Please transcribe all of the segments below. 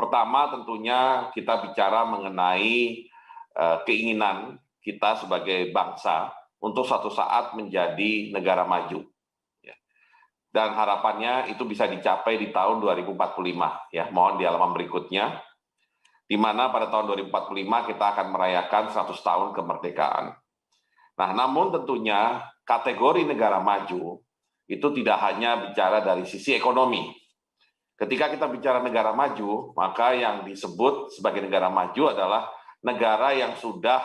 Pertama, tentunya kita bicara mengenai keinginan kita sebagai bangsa untuk suatu saat menjadi negara maju. Ya. Dan harapannya itu bisa dicapai di tahun 2045. Ya, mohon di halaman berikutnya, di mana pada tahun 2045 kita akan merayakan 100 tahun kemerdekaan. Nah, namun tentunya kategori negara maju itu tidak hanya bicara dari sisi ekonomi. Ketika kita bicara negara maju, maka yang disebut sebagai negara maju adalah negara yang sudah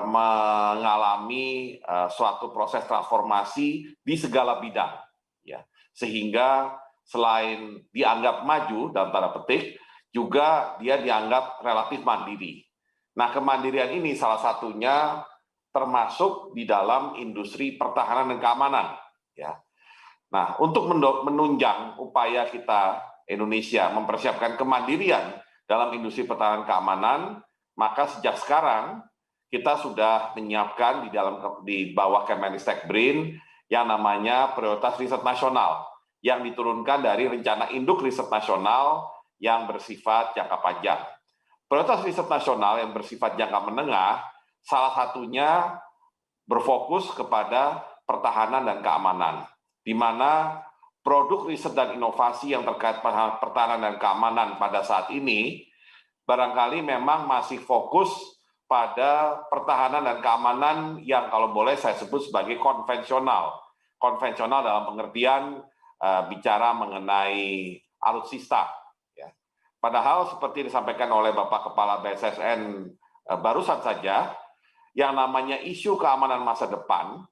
mengalami suatu proses transformasi di segala bidang, ya. Sehingga selain dianggap maju dalam tanda petik, juga dia dianggap relatif mandiri. Nah, kemandirian ini salah satunya termasuk di dalam industri pertahanan dan keamanan, ya. Nah, untuk menunjang upaya kita Indonesia mempersiapkan kemandirian dalam industri pertahanan keamanan, maka sejak sekarang kita sudah menyiapkan di bawah Kemenristek BRIN yang namanya prioritas riset nasional yang diturunkan dari rencana induk riset nasional yang bersifat jangka panjang. Prioritas riset nasional yang bersifat jangka menengah salah satunya berfokus kepada pertahanan dan keamanan, di mana produk riset dan inovasi yang terkait pertahanan dan keamanan pada saat ini barangkali memang masih fokus pada pertahanan dan keamanan yang kalau boleh saya sebut sebagai konvensional. Konvensional dalam pengertian bicara mengenai alutsista. Ya. Padahal seperti disampaikan oleh Bapak Kepala BSSN barusan saja, yang namanya isu keamanan masa depan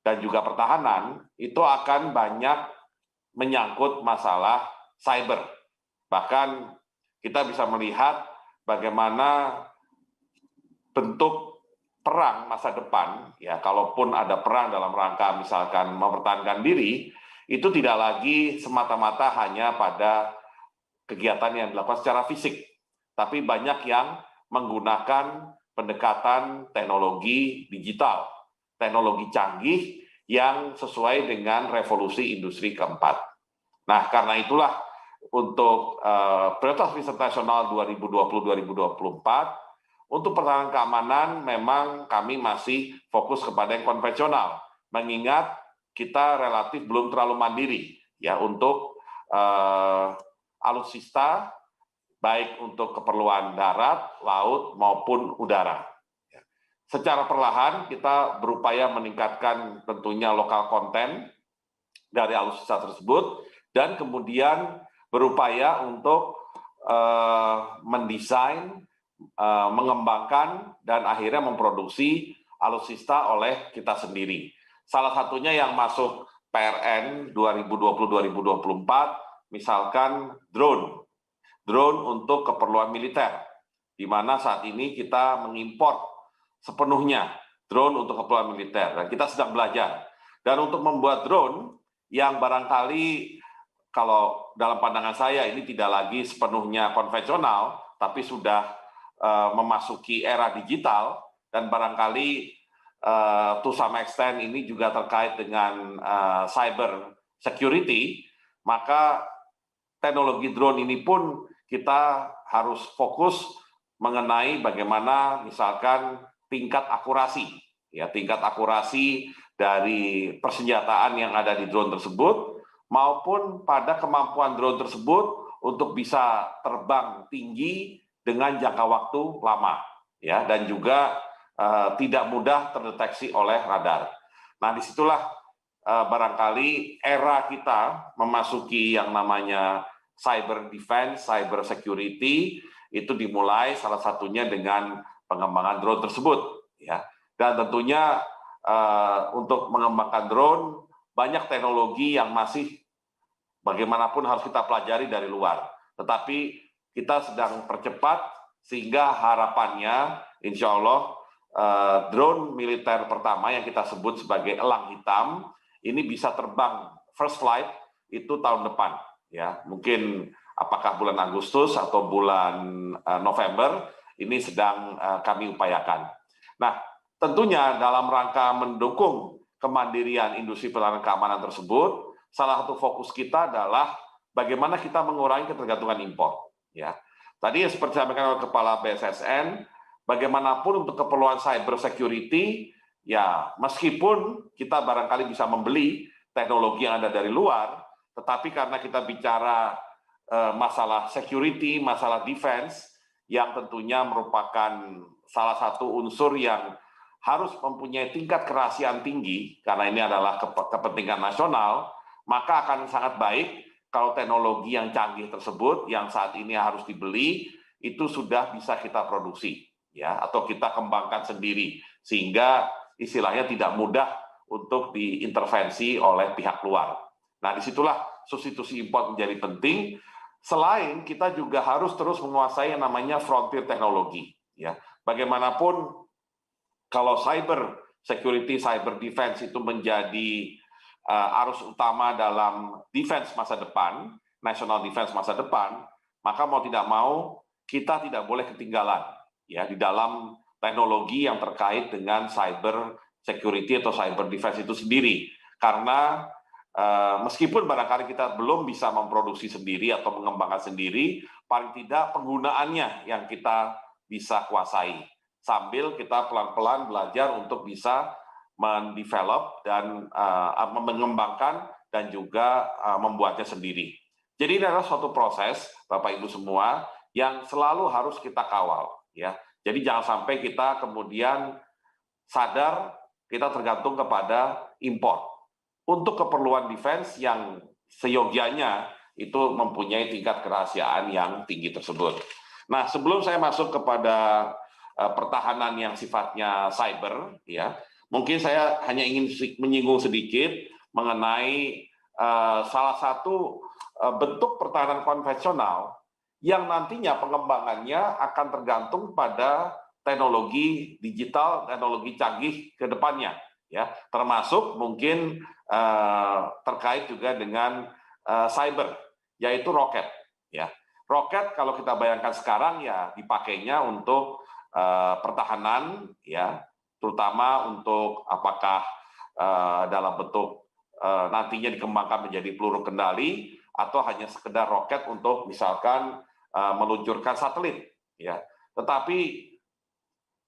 dan juga pertahanan itu akan banyak menyangkut masalah cyber. Bahkan kita bisa melihat bagaimana bentuk perang masa depan, ya, kalaupun ada perang dalam rangka misalkan mempertahankan diri, itu tidak lagi semata-mata hanya pada kegiatan yang dilakukan secara fisik, tapi banyak yang menggunakan pendekatan teknologi digital, teknologi canggih yang sesuai dengan revolusi industri keempat. Nah, karena itulah untuk prioritas riset nasional 2020-2024, untuk pertahanan keamanan memang kami masih fokus kepada yang konvensional, mengingat kita relatif belum terlalu mandiri ya untuk alutsista, baik untuk keperluan darat, laut maupun udara. Secara perlahan kita berupaya meningkatkan tentunya lokal konten dari alutsista tersebut dan kemudian berupaya untuk mendesain, mengembangkan dan akhirnya memproduksi alutsista oleh kita sendiri. Salah satunya yang masuk PRN 2020-2024 misalkan drone untuk keperluan militer, di mana saat ini kita mengimpor sepenuhnya drone untuk keperluan militer dan kita sedang belajar. Dan untuk membuat drone yang barangkali kalau dalam pandangan saya ini tidak lagi sepenuhnya konvensional, tapi sudah memasuki era digital dan barangkali to some extent ini juga terkait dengan cyber security, maka teknologi drone ini pun kita harus fokus mengenai bagaimana misalkan tingkat akurasi, ya, tingkat akurasi dari persenjataan yang ada di drone tersebut maupun pada kemampuan drone tersebut untuk bisa terbang tinggi dengan jangka waktu lama, ya, dan juga tidak mudah terdeteksi oleh radar. Nah, disitulah barangkali era kita memasuki yang namanya cyber defense, cyber security, itu dimulai salah satunya dengan pengembangan drone tersebut, ya. Dan tentunya untuk mengembangkan drone banyak teknologi yang masih bagaimanapun harus kita pelajari dari luar. Tetapi kita sedang percepat sehingga harapannya insya Allah drone militer pertama yang kita sebut sebagai elang hitam ini bisa terbang first flight itu tahun depan, ya. Mungkin apakah bulan Agustus atau bulan November ini sedang kami upayakan. Nah, tentunya dalam rangka mendukung kemandirian industri pertahanan keamanan tersebut, salah satu fokus kita adalah bagaimana kita mengurangi ketergantungan impor. Ya, tadi seperti disampaikan oleh Kepala BSSN, bagaimanapun untuk keperluan cyber security, ya meskipun kita barangkali bisa membeli teknologi yang ada dari luar, tetapi karena kita bicara masalah security, masalah defense, yang tentunya merupakan salah satu unsur yang harus mempunyai tingkat kerahasiaan tinggi, karena ini adalah kepentingan nasional, maka akan sangat baik kalau teknologi yang canggih tersebut, yang saat ini harus dibeli, itu sudah bisa kita produksi, ya, atau kita kembangkan sendiri, sehingga istilahnya tidak mudah untuk diintervensi oleh pihak luar. Nah, disitulah substitusi impor menjadi penting. Selain kita juga harus terus menguasai yang namanya frontier teknologi. Ya, bagaimanapun kalau cyber security, cyber defense itu menjadi arus utama dalam defense masa depan, national defense masa depan, maka mau tidak mau kita tidak boleh ketinggalan ya di dalam teknologi yang terkait dengan cyber security atau cyber defense itu sendiri. Karena meskipun barangkali kita belum bisa memproduksi sendiri atau mengembangkan sendiri, paling tidak penggunaannya yang kita bisa kuasai. Sambil kita pelan-pelan belajar untuk bisa mendevelop dan mengembangkan dan juga membuatnya sendiri. Jadi ini adalah suatu proses, Bapak Ibu semua, yang selalu harus kita kawal. Ya. Jadi jangan sampai kita kemudian sadar kita tergantung kepada impor. Untuk keperluan defense yang seyogianya itu mempunyai tingkat kerahasiaan yang tinggi tersebut. Nah, sebelum saya masuk kepada pertahanan yang sifatnya cyber, ya, mungkin saya hanya ingin menyinggung sedikit mengenai salah satu bentuk pertahanan konvensional yang nantinya pengembangannya akan tergantung pada teknologi digital, teknologi canggih ke depannya, ya, termasuk mungkin terkait juga dengan cyber, yaitu roket. Ya, roket kalau kita bayangkan sekarang ya dipakainya untuk pertahanan, ya, terutama untuk apakah dalam bentuk nantinya dikembangkan menjadi peluru kendali atau hanya sekedar roket untuk misalkan meluncurkan satelit, ya. Tetapi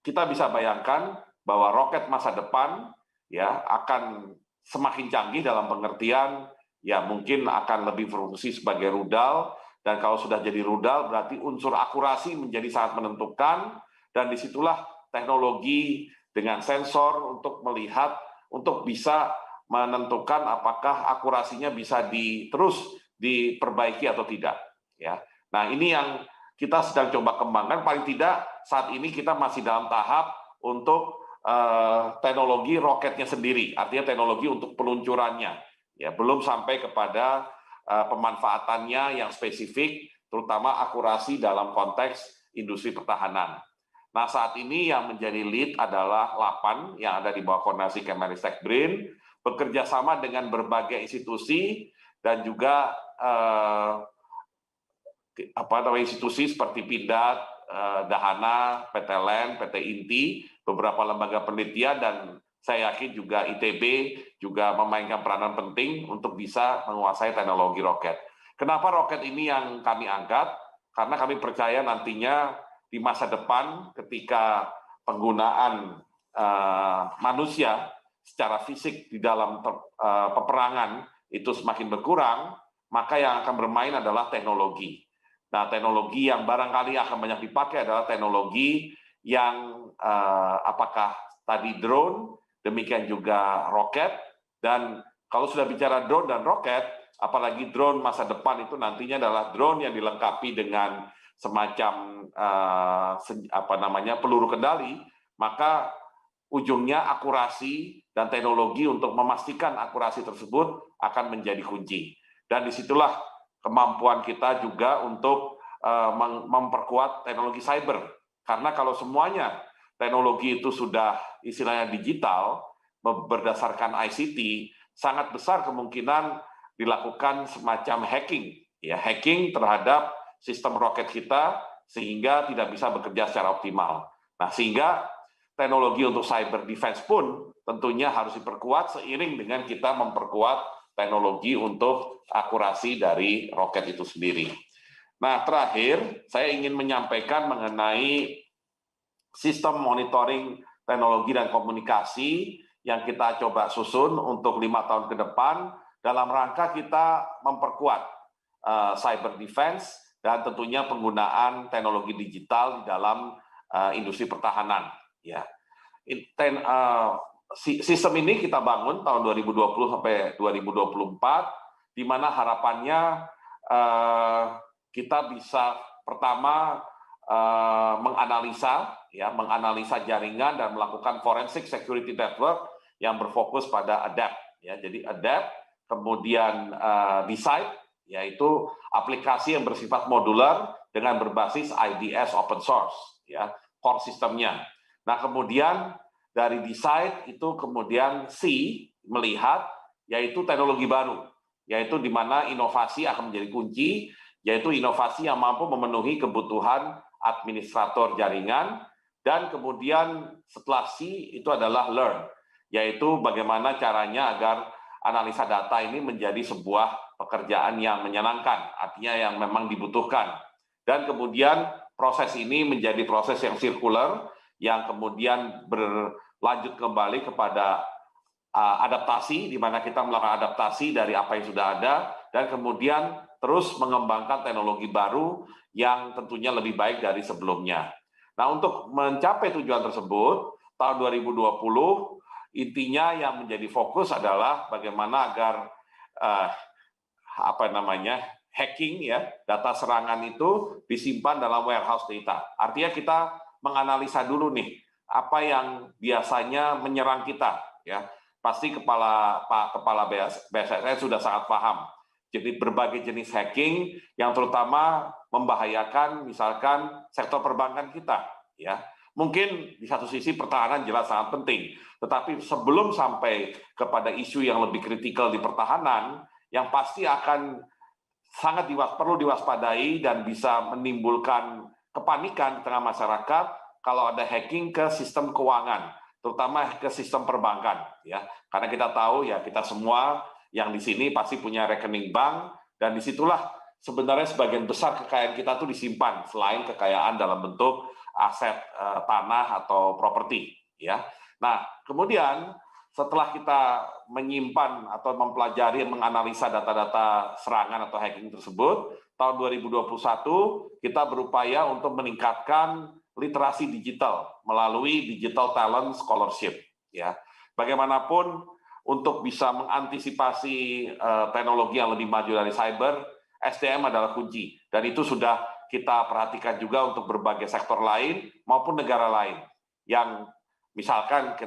kita bisa bayangkan bahwa roket masa depan ya akan semakin canggih dalam pengertian ya mungkin akan lebih berfungsi sebagai rudal, dan kalau sudah jadi rudal berarti unsur akurasi menjadi sangat menentukan, dan disitulah teknologi dengan sensor untuk melihat, untuk bisa menentukan apakah akurasinya bisa terus diperbaiki atau tidak. Ya, nah ini yang kita sedang coba kembangkan. Paling tidak saat ini kita masih dalam tahap untuk teknologi roketnya sendiri, artinya teknologi untuk peluncurannya. Ya, belum sampai kepada pemanfaatannya yang spesifik, terutama akurasi dalam konteks industri pertahanan. Nah, saat ini yang menjadi lead adalah LAPAN yang ada di bawah koordinasi Kemenristek BRIN, bekerja sama dengan berbagai institusi dan juga institusi seperti Pindad, Dahana, PT LEN, PT INTI, beberapa lembaga penelitian, dan saya yakin juga ITB juga memainkan peranan penting untuk bisa menguasai teknologi roket. Kenapa roket ini yang kami angkat? Karena kami percaya nantinya di masa depan ketika penggunaan manusia secara fisik di dalam peperangan itu semakin berkurang, maka yang akan bermain adalah teknologi. Nah, teknologi yang barangkali akan banyak dipakai adalah teknologi yang apakah tadi drone, demikian juga roket, dan kalau sudah bicara drone dan roket, apalagi drone masa depan itu nantinya adalah drone yang dilengkapi dengan semacam peluru kendali, maka ujungnya akurasi dan teknologi untuk memastikan akurasi tersebut akan menjadi kunci. Dan disitulah kemampuan kita juga untuk memperkuat teknologi cyber. Karena kalau semuanya teknologi itu sudah istilahnya digital, berdasarkan ICT, sangat besar kemungkinan dilakukan semacam hacking, ya, hacking terhadap sistem roket kita sehingga tidak bisa bekerja secara optimal. Nah, sehingga teknologi untuk cyber defense pun tentunya harus diperkuat seiring dengan kita memperkuat teknologi untuk akurasi dari roket itu sendiri. Nah, terakhir saya ingin menyampaikan mengenai sistem monitoring teknologi dan komunikasi yang kita coba susun untuk 5 tahun ke depan dalam rangka kita memperkuat cyber defense dan tentunya penggunaan teknologi digital di dalam industri pertahanan. Ya, sistem ini kita bangun tahun 2020 sampai 2024, di mana harapannya kita bisa pertama menganalisa jaringan dan melakukan forensic security network yang berfokus pada adapt. Ya, jadi adapt, kemudian decide, yaitu aplikasi yang bersifat modular dengan berbasis IDS open source, ya, core sistemnya. Nah, kemudian dari decide itu kemudian C, melihat, yaitu teknologi baru, yaitu di mana inovasi akan menjadi kunci, yaitu inovasi yang mampu memenuhi kebutuhan administrator jaringan, dan kemudian setelah C itu adalah learn, yaitu bagaimana caranya agar analisa data ini menjadi sebuah pekerjaan yang menyenangkan, artinya yang memang dibutuhkan. Dan kemudian proses ini menjadi proses yang sirkular, yang kemudian berlanjut kembali kepada adaptasi, di mana kita melakukan adaptasi dari apa yang sudah ada, dan kemudian terus mengembangkan teknologi baru yang tentunya lebih baik dari sebelumnya. Nah, untuk mencapai tujuan tersebut, tahun 2020, intinya yang menjadi fokus adalah bagaimana agar hacking, ya, data serangan itu disimpan dalam warehouse data. Artinya kita menganalisa dulu nih, apa yang biasanya menyerang kita, ya. Pasti kepala BSSN sudah sangat paham. Jadi berbagai jenis hacking yang terutama membahayakan misalkan sektor perbankan kita, ya. Mungkin di satu sisi pertahanan jelas sangat penting, tetapi sebelum sampai kepada isu yang lebih kritikal di pertahanan, yang pasti akan sangat perlu diwaspadai dan bisa menimbulkan kepanikan di tengah masyarakat kalau ada hacking ke sistem keuangan, terutama ke sistem perbankan, ya. Karena kita tahu, ya, kita semua yang di sini pasti punya rekening bank, dan disitulah sebenarnya sebagian besar kekayaan kita tuh disimpan, selain kekayaan dalam bentuk aset tanah atau properti, ya. Nah, kemudian setelah kita menyimpan atau mempelajari, menganalisa data-data serangan atau hacking tersebut, tahun 2021 kita berupaya untuk meningkatkan literasi digital melalui Digital Talent Scholarship, ya. Bagaimanapun untuk bisa mengantisipasi teknologi yang lebih maju dari cyber, SDM adalah kunci, dan itu sudah kita perhatikan juga untuk berbagai sektor lain maupun negara lain. Yang misalkan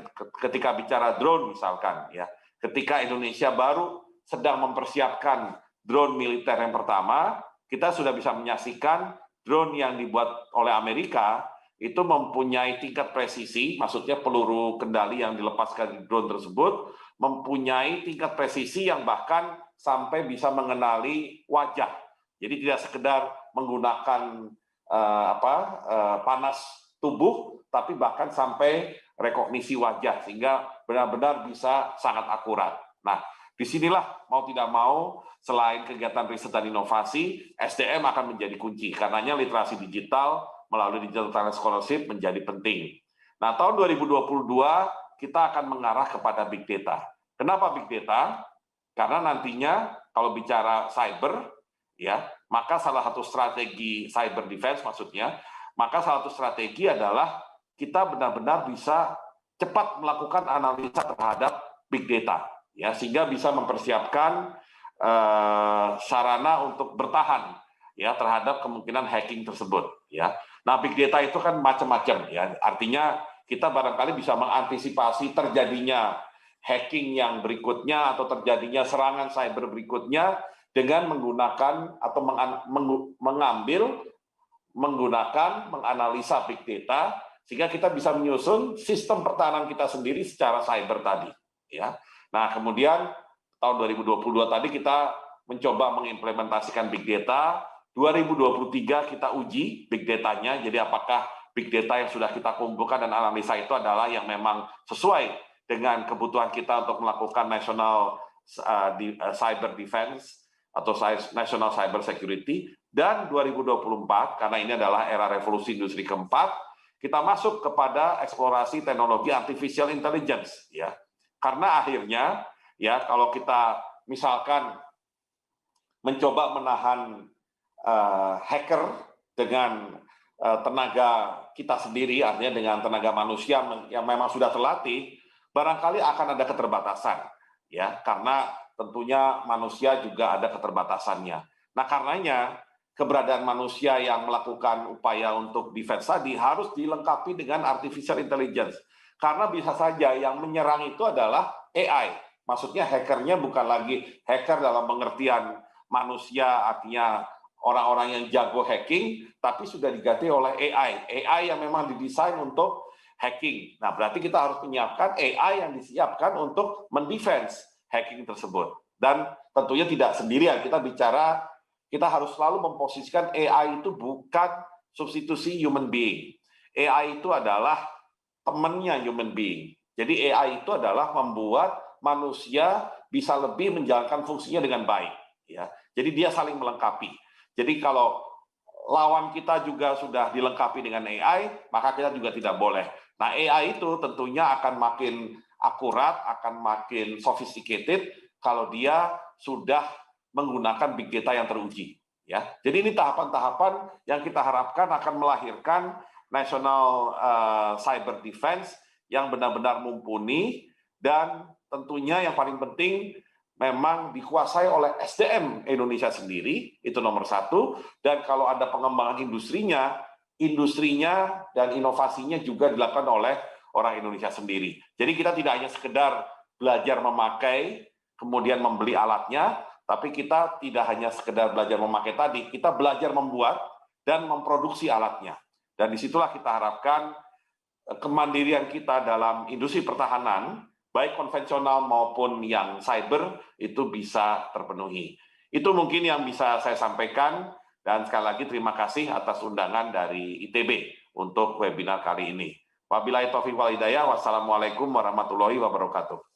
ketika bicara drone, misalkan, ya, ketika Indonesia baru sedang mempersiapkan drone militer yang pertama, kita sudah bisa menyaksikan drone yang dibuat oleh Amerika itu mempunyai tingkat presisi, maksudnya peluru kendali yang dilepaskan di drone tersebut mempunyai tingkat presisi yang bahkan sampai bisa mengenali wajah. Jadi tidak sekedar menggunakan panas tubuh, tapi bahkan sampai rekognisi wajah, sehingga benar-benar bisa sangat akurat. Nah, disinilah mau tidak mau, selain kegiatan riset dan inovasi, SDM akan menjadi kunci. Karenanya literasi digital melalui Digital Talent Scholarship menjadi penting. Nah, tahun 2022 kita akan mengarah kepada big data. Kenapa big data? Karena nantinya kalau bicara cyber, ya, maka salah satu strategi cyber defense maksudnya, maka salah satu strategi adalah kita benar-benar bisa cepat melakukan analisa terhadap big data, ya, sehingga bisa mempersiapkan sarana untuk bertahan, ya, terhadap kemungkinan hacking tersebut, ya. Nah, big data itu kan macam-macam, ya. Artinya kita barangkali bisa mengantisipasi terjadinya hacking yang berikutnya atau terjadinya serangan cyber berikutnya dengan menggunakan atau menganalisa big data, sehingga kita bisa menyusun sistem pertahanan kita sendiri secara cyber tadi, ya. Nah, kemudian tahun 2022 tadi kita mencoba mengimplementasikan big data. 2023 kita uji big data-nya, jadi apakah big data yang sudah kita kumpulkan dan analisa itu adalah yang memang sesuai dengan kebutuhan kita untuk melakukan national cyber defense atau national cyber security. Dan 2024, karena ini adalah era revolusi industri keempat, kita masuk kepada eksplorasi teknologi artificial intelligence, ya. Karena akhirnya, ya, kalau kita misalkan mencoba menahan hacker dengan tenaga kita sendiri, artinya dengan tenaga manusia yang memang sudah terlatih, barangkali akan ada keterbatasan, ya, karena tentunya manusia juga ada keterbatasannya. Nah, karenanya keberadaan manusia yang melakukan upaya untuk defense tadi harus dilengkapi dengan artificial intelligence. Karena bisa saja yang menyerang itu adalah AI. Maksudnya hackernya bukan lagi hacker dalam pengertian manusia, artinya orang-orang yang jago hacking, tapi sudah diganti oleh AI. AI yang memang didesain untuk hacking. Nah, berarti kita harus menyiapkan AI yang disiapkan untuk mendefense hacking tersebut. Dan tentunya tidak sendirian, kita harus selalu memposisikan AI itu bukan substitusi human being. AI itu adalah temannya human being. Jadi AI itu adalah membuat manusia bisa lebih menjalankan fungsinya dengan baik. Ya. Jadi dia saling melengkapi. Jadi kalau lawan kita juga sudah dilengkapi dengan AI, maka kita juga tidak boleh. Nah, AI itu tentunya akan makin akurat, akan makin sophisticated kalau dia sudah menggunakan big data yang teruji, ya. Jadi ini tahapan-tahapan yang kita harapkan akan melahirkan national cyber defense yang benar-benar mumpuni, dan tentunya yang paling penting memang dikuasai oleh SDM Indonesia sendiri, itu nomor satu. Dan kalau ada pengembangan industrinya dan inovasinya juga dilakukan oleh orang Indonesia sendiri. Jadi kita tidak hanya sekedar belajar memakai, kemudian membeli alatnya, tapi kita tidak hanya sekedar belajar memakai tadi, kita belajar membuat dan memproduksi alatnya. Dan disitulah kita harapkan kemandirian kita dalam industri pertahanan, baik konvensional maupun yang cyber, itu bisa terpenuhi. Itu mungkin yang bisa saya sampaikan, dan sekali lagi terima kasih atas undangan dari ITB untuk webinar kali ini. Wabillahi taufiq wal hidayah, wassalamualaikum warahmatullahi wabarakatuh.